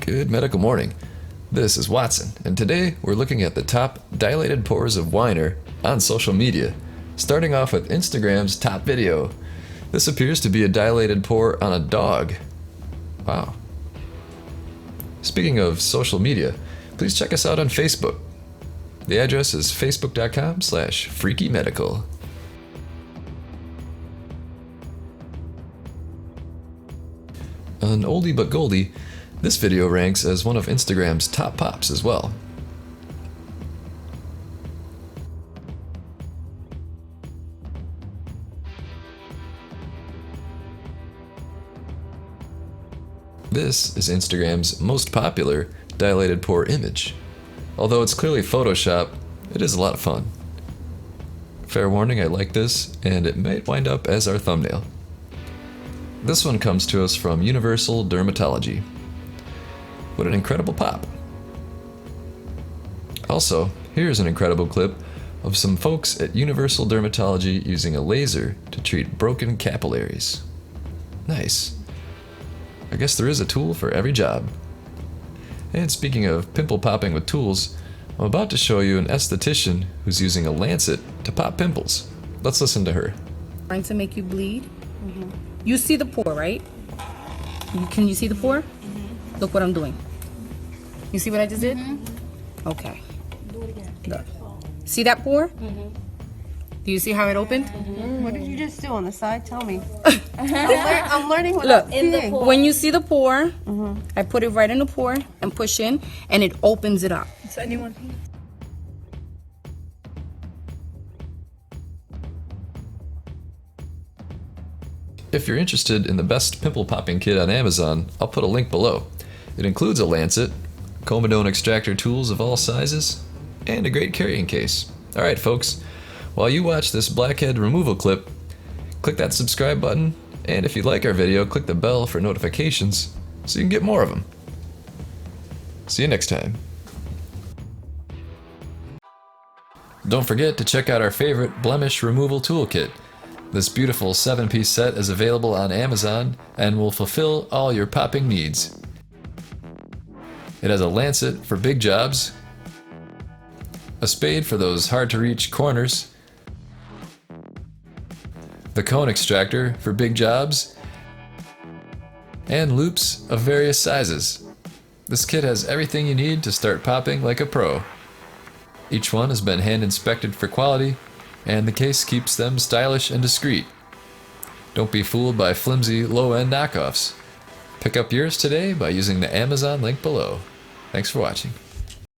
Good medical morning. This is Watson, and today we're looking at the top dilated pores of Weiner on social media, starting off with Instagram's top video. This appears to be a dilated pore on a dog. Wow. Speaking of social media, please check us out on Facebook. The address is facebook.com/freakymedical. An oldie but goldie, this video ranks as one of Instagram's top pops as well. This is Instagram's most popular dilated pore image. Although it's clearly Photoshop, it is a lot of fun. Fair warning, I like this, and it might wind up as our thumbnail. This one comes to us from Universal Dermatology. What an incredible pop. Also, here's an incredible clip of some folks at Universal Dermatology using a laser to treat broken capillaries. Nice. I guess there is a tool for every job. And speaking of pimple popping with tools, I'm about to show you an esthetician who's using a lancet to pop pimples. Let's listen to her. Trying to make you bleed. Mm-hmm. You see the pore, right? Can you see the pore? Mm-hmm. Look what I'm doing. You see what I just did? Mm-hmm. Okay. Do it again. Look. See that pore? Mm-hmm. Do you see how it opened? Mm-hmm. What did you just do on the side? Tell me. I'm learning what Look, I'm seeing. When you see the pore, I put it right in the pore and push in, and it opens it up. So anyone? If you're interested in the best pimple popping kit on Amazon, I'll put a link below. It includes a lancet, comedone extractor tools of all sizes, and a great carrying case. Alright folks, while you watch this blackhead removal clip, click that subscribe button, and if you like our video, click the bell for notifications so you can get more of them. See you next time. Don't forget to check out our favorite blemish removal toolkit. This beautiful 7-piece set is available on Amazon and will fulfill all your popping needs. It has a lancet for big jobs, a spade for those hard-to-reach corners, the cone extractor for big jobs, and loops of various sizes. This kit has everything you need to start popping like a pro. Each one has been hand inspected for quality, and the case keeps them stylish and discreet. Don't be fooled by flimsy, low-end knockoffs. Pick up yours today by using the Amazon link below. Thanks for watching.